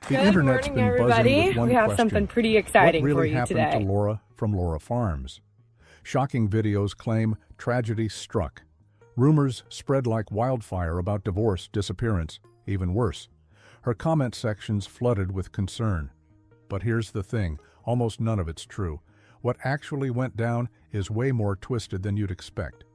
The Good internet's morning, been buzzing everybody. with one We have question. something pretty exciting What for really you happened today. to Laura from Laura Farms? Shocking videos claim tragedy struck. Rumors spread like wildfire about divorce, disappearance, even worse. Her comment sections flooded with concern. But here's the thing, almost none of it's true. What actually went down is way more twisted than you'd expect.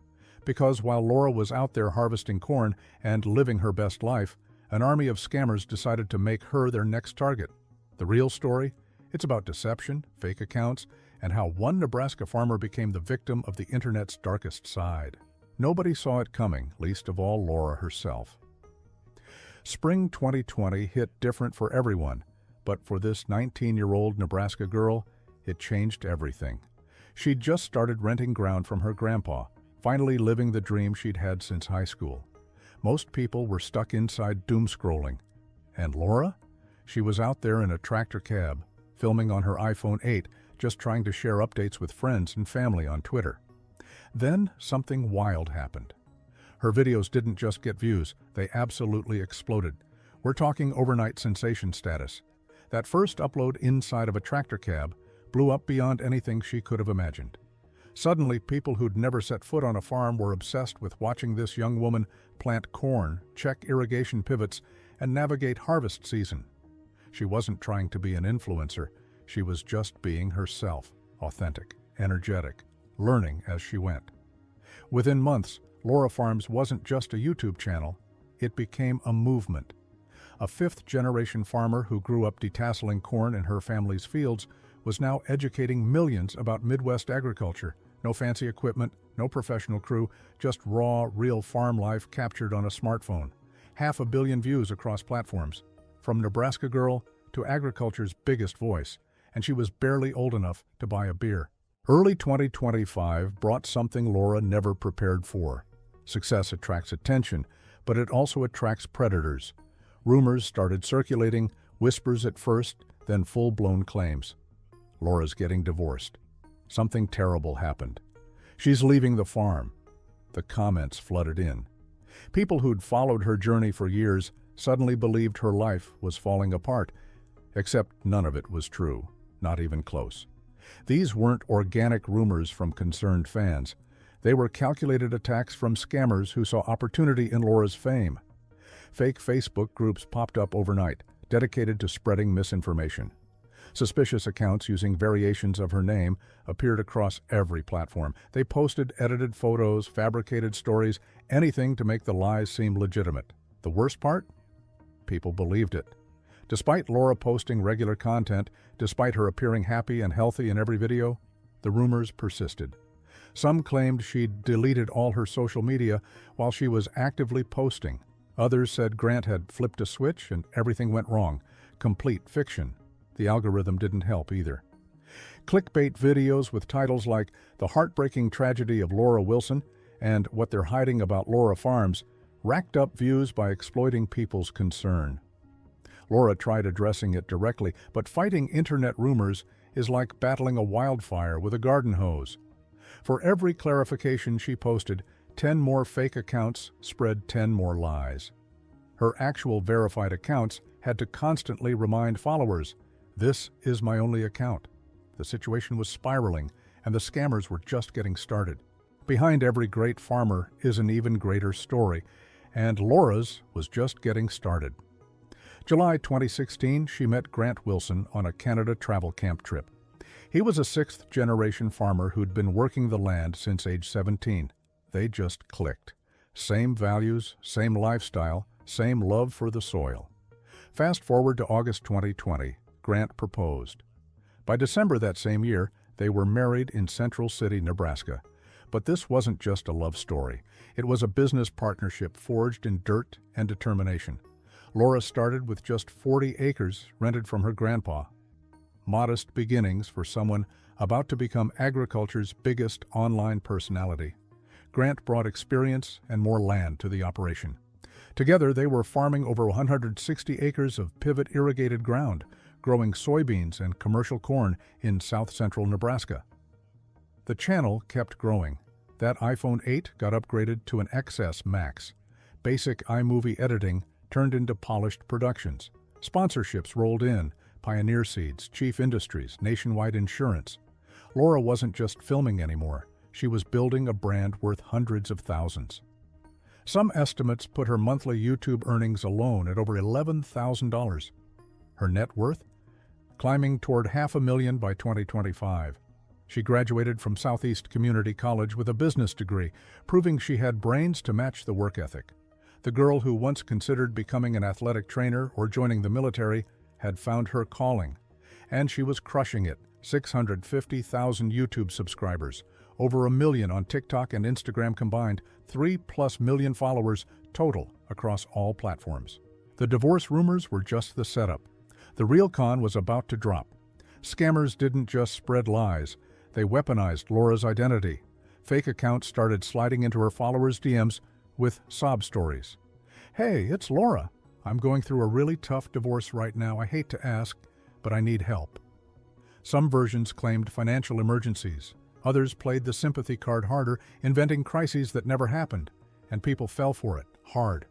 Because while Laura was out there harvesting corn and living her best life, an army of scammers decided to make her their next target. The real story? It's about deception, fake accounts, and how one Nebraska farmer became the victim of the internet's darkest side. Nobody saw it coming, least of all Laura herself. Spring 2020 hit different for everyone, but for this 19-year-old Nebraska girl, it changed everything. She'd just started renting ground from her grandpa, finally living the dream she'd had since high school. Most people were stuck inside doom-scrolling. And Laura? She was out there in a tractor cab, filming on her iPhone 8, just trying to share updates with friends and family on Twitter. Then something wild happened. Her videos didn't just get views, they absolutely exploded. We're talking overnight sensation status. That first upload inside of a tractor cab blew up beyond anything she could have imagined. Suddenly, people who'd never set foot on a farm were obsessed with watching this young woman plant corn, check irrigation pivots, and navigate harvest season. She wasn't trying to be an influencer. She was just being herself, authentic, energetic, learning as she went. Within months, Laura Farms wasn't just a YouTube channel. It became a movement. A fifth-generation farmer who grew up detasseling corn in her family's fields was now educating millions about Midwest agriculture. No fancy equipment, no professional crew, just raw, real farm life captured on a smartphone. 500 million views across platforms. From Nebraska girl to agriculture's biggest voice, and she was barely old enough to buy a beer. Early 2025 brought something Laura never prepared for. Success attracts attention, but it also attracts predators. Rumors started circulating, whispers at first, then full-blown claims. Laura's getting divorced. Something terrible happened. She's leaving the farm. The comments flooded in. People who'd followed her journey for years suddenly believed her life was falling apart, except none of it was true, not even close. These weren't organic rumors from concerned fans. They were calculated attacks from scammers who saw opportunity in Laura's fame. Fake Facebook groups popped up overnight, dedicated to spreading misinformation. Suspicious accounts using variations of her name appeared across every platform. They posted edited photos, fabricated stories, anything to make the lies seem legitimate. The worst part? People believed it. Despite Laura posting regular content, despite her appearing happy and healthy in every video, the rumors persisted. Some claimed she'd deleted all her social media while she was actively posting. Others said Grant had flipped a switch and everything went wrong. Complete fiction. The algorithm didn't help either. Clickbait videos with titles like The Heartbreaking Tragedy of Laura Wilson and What They're Hiding About Laura Farms racked up views by exploiting people's concern. Laura tried addressing it directly, but fighting internet rumors is like battling a wildfire with a garden hose. For every clarification she posted, 10 more fake accounts spread 10 more lies. Her actual verified accounts had to constantly remind followers, "This is my only account." The situation was spiraling, and the scammers were just getting started. Behind every great farmer is an even greater story, and Laura's was just getting started. July 2016, she met Grant Wilson on a Canada travel camp trip. He was a sixth-generation farmer who'd been working the land since age 17. They just clicked. Same values, same lifestyle, same love for the soil. Fast forward to August 2020, Grant proposed. By December that same year, they were married in Central City, Nebraska. But this wasn't just a love story. It was a business partnership forged in dirt and determination. Laura started with just 40 acres rented from her grandpa. Modest beginnings for someone about to become agriculture's biggest online personality. Grant brought experience and more land to the operation. Together, they were farming over 160 acres of pivot-irrigated ground, growing soybeans and commercial corn in south-central Nebraska. The channel kept growing. That iPhone 8 got upgraded to an XS Max. Basic iMovie editing turned into polished productions. Sponsorships rolled in: Pioneer Seeds, Chief Industries, Nationwide Insurance. Laura wasn't just filming anymore. She was building a brand worth hundreds of thousands. Some estimates put her monthly YouTube earnings alone at over $11,000. Her net worth? Climbing toward $500,000 by 2025. She graduated from Southeast Community College with a business degree, proving she had brains to match the work ethic. The girl who once considered becoming an athletic trainer or joining the military had found her calling. And she was crushing it. 650,000 YouTube subscribers, over 1 million on TikTok and Instagram combined, 3+ million followers total across all platforms. The divorce rumors were just the setup. The real con was about to drop. Scammers didn't just spread lies, they weaponized Laura's identity. Fake accounts started sliding into her followers' DMs with sob stories. "Hey, it's Laura. I'm going through a really tough divorce right now. I hate to ask, but I need help." Some versions claimed financial emergencies. Others played the sympathy card harder, inventing crises that never happened, and people fell for it hard.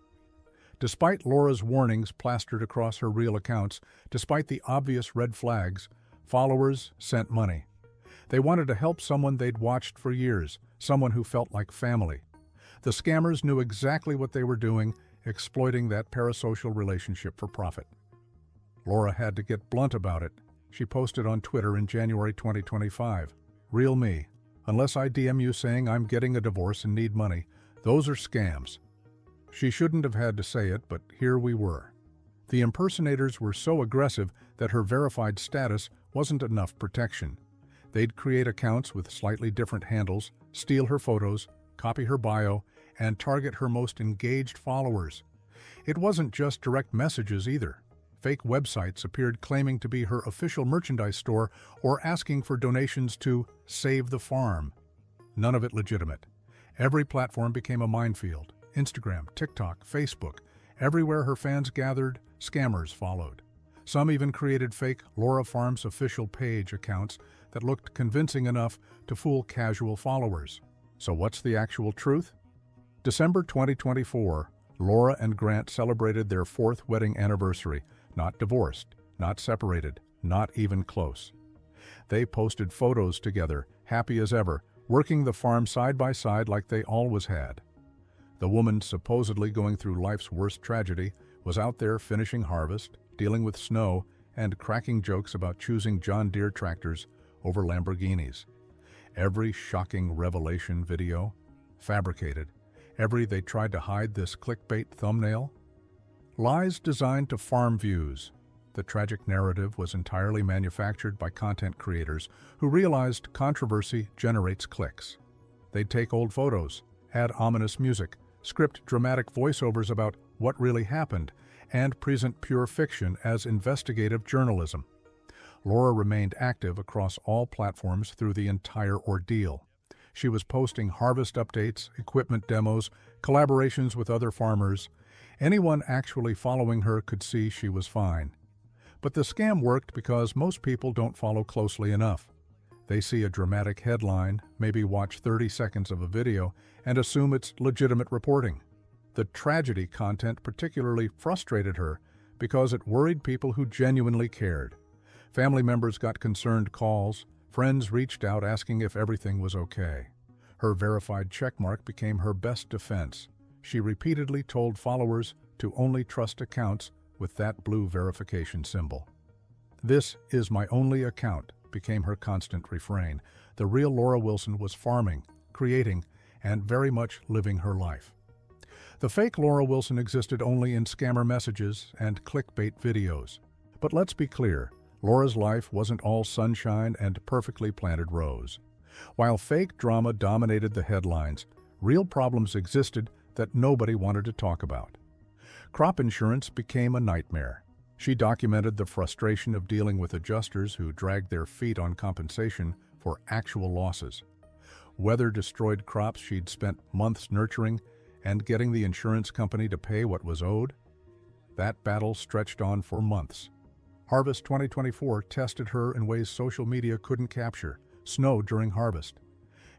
Despite Laura's warnings plastered across her real accounts, despite the obvious red flags, followers sent money. They wanted to help someone they'd watched for years, someone who felt like family. The scammers knew exactly what they were doing, exploiting that parasocial relationship for profit. Laura had to get blunt about it. She posted on Twitter in January 2025, "Real me. Unless I DM you saying I'm getting a divorce and need money, those are scams." She shouldn't have had to say it, but here we were. The impersonators were so aggressive that her verified status wasn't enough protection. They'd create accounts with slightly different handles, steal her photos, copy her bio, and target her most engaged followers. It wasn't just direct messages either. Fake websites appeared claiming to be her official merchandise store or asking for donations to save the farm. None of it legitimate. Every platform became a minefield. Instagram, TikTok, Facebook. Everywhere her fans gathered, scammers followed. Some even created fake Laura Farms official page accounts that looked convincing enough to fool casual followers. So what's the actual truth? December 2024, Laura and Grant celebrated their 4th wedding anniversary, not divorced, not separated, not even close. They posted photos together, happy as ever, working the farm side by side like they always had. The woman supposedly going through life's worst tragedy was out there finishing harvest, dealing with snow, and cracking jokes about choosing John Deere tractors over Lamborghinis. Every shocking revelation video, fabricated. They tried to hide this clickbait thumbnail. Lies designed to farm views. The tragic narrative was entirely manufactured by content creators who realized controversy generates clicks. They'd take old photos, add ominous music, script dramatic voiceovers about what really happened, and present pure fiction as investigative journalism. Laura remained active across all platforms through the entire ordeal. She was posting harvest updates, equipment demos, collaborations with other farmers. Anyone actually following her could see she was fine. But the scam worked because most people don't follow closely enough. They see a dramatic headline, maybe watch 30 seconds of a video, and assume it's legitimate reporting. The tragedy content particularly frustrated her because it worried people who genuinely cared. Family members got concerned calls. Friends reached out asking if everything was okay. Her verified checkmark became her best defense. She repeatedly told followers to only trust accounts with that blue verification symbol. "This is my only account," became her constant refrain. The real Laura Wilson was farming, creating, and very much living her life. The fake Laura Wilson existed only in scammer messages and clickbait videos. But let's be clear, Laura's life wasn't all sunshine and perfectly planted rose. While fake drama dominated the headlines, real problems existed that nobody wanted to talk about. Crop insurance became a nightmare. She documented the frustration of dealing with adjusters who dragged their feet on compensation for actual losses. Weather destroyed crops she'd spent months nurturing, and getting the insurance company to pay what was owed. That battle stretched on for months. Harvest 2024 tested her in ways social media couldn't capture: snow during harvest,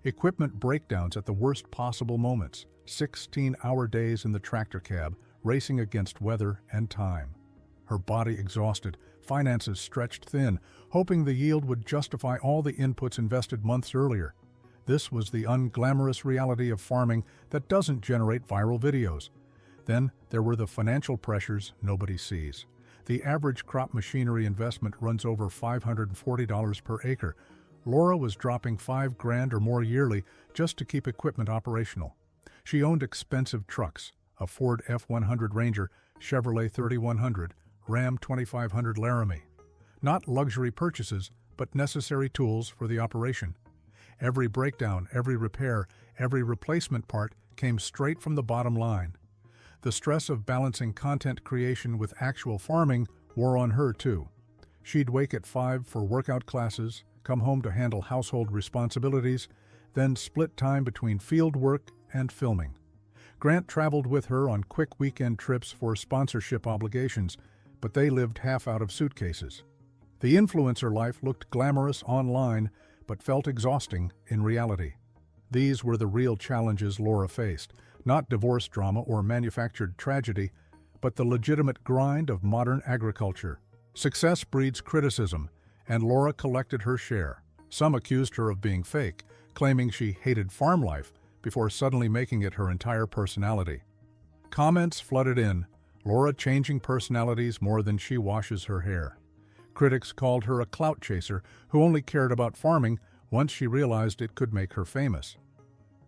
equipment breakdowns at the worst possible moments, 16-hour days in the tractor cab, racing against weather and time. her body exhausted, finances stretched thin, hoping the yield would justify all the inputs invested months earlier. This was the unglamorous reality of farming that doesn't generate viral videos. Then there were the financial pressures nobody sees. The average crop machinery investment runs over $540 per acre. Laura was dropping $5,000 or more yearly just to keep equipment operational. She owned expensive trucks, a Ford F-100 Ranger, Chevrolet 3100, Ram 2500 Laramie. Not luxury purchases, but necessary tools for the operation. Every breakdown, every repair, every replacement part came straight from the bottom line. The stress of balancing content creation with actual farming wore on her too. She'd wake at 5 for workout classes, come home to handle household responsibilities, then split time between field work and filming. Grant traveled with her on quick weekend trips for sponsorship obligations, but they lived half out of suitcases. The influencer life looked glamorous online, but felt exhausting in reality. These were the real challenges Laura faced, not divorce drama or manufactured tragedy, but the legitimate grind of modern agriculture. Success breeds criticism, and Laura collected her share. Some accused her of being fake, claiming she hated farm life, before suddenly making it her entire personality. Comments flooded in, Laura changing personalities more than she washes her hair. Critics called her a clout chaser who only cared about farming once she realized it could make her famous.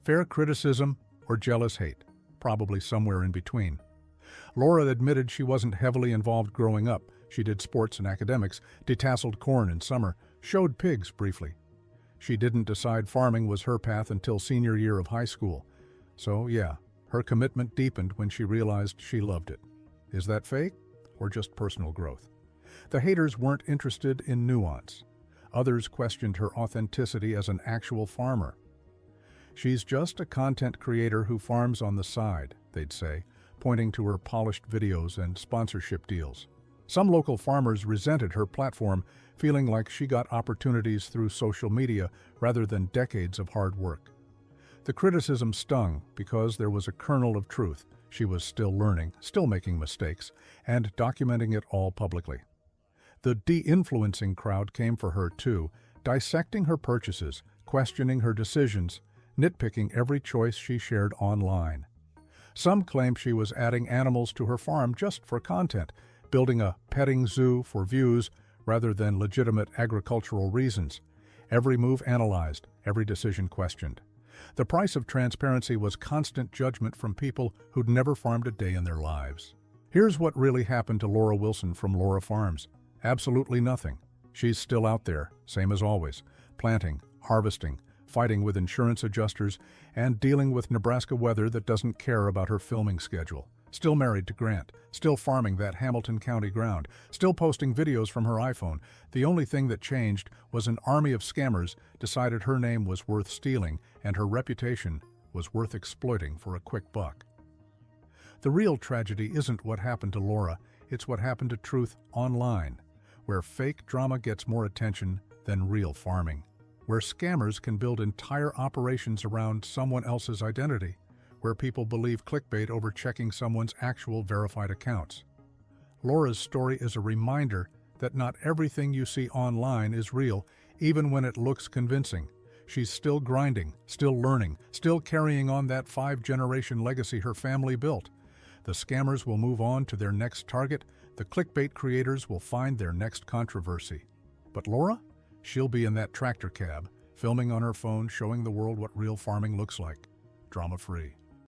Fair criticism or jealous hate, probably somewhere in between. Laura admitted she wasn't heavily involved growing up. She did sports and academics, detasseled corn in summer, showed pigs briefly. She didn't decide farming was her path until senior year of high school. So yeah, her commitment deepened when she realized she loved it. Is that fake or just personal growth? The haters weren't interested in nuance. Others questioned her authenticity as an actual farmer. She's just a content creator who farms on the side, they'd say, pointing to her polished videos and sponsorship deals. Some local farmers resented her platform, feeling like she got opportunities through social media rather than decades of hard work. The criticism stung because there was a kernel of truth. She was still learning, still making mistakes, and documenting it all publicly. The de-influencing crowd came for her too, dissecting her purchases, questioning her decisions, nitpicking every choice she shared online. Some claimed she was adding animals to her farm just for content, building a petting zoo for views rather than legitimate agricultural reasons. Every move analyzed, every decision questioned. The price of transparency was constant judgment from people who'd never farmed a day in their lives. Here's what really happened to Laura Wilson from Laura Farms. Absolutely nothing. She's still out there, same as always, planting, harvesting, fighting with insurance adjusters, and dealing with Nebraska weather that doesn't care about her filming schedule. Still married to Grant, still farming that Hamilton County ground, still posting videos from her iPhone. The only thing that changed was an army of scammers decided her name was worth stealing and her reputation was worth exploiting for a quick buck. The real tragedy isn't what happened to Laura, it's what happened to truth online, where fake drama gets more attention than real farming, where scammers can build entire operations around someone else's identity, where people believe clickbait over checking someone's actual verified accounts. Laura's story is a reminder that not everything you see online is real, even when it looks convincing. She's still grinding, still learning, still carrying on that 5-generation legacy her family built. The scammers will move on to their next target, the clickbait creators will find their next controversy. But Laura? She'll be in that tractor cab, filming on her phone, showing the world what real farming looks like. Drama-free.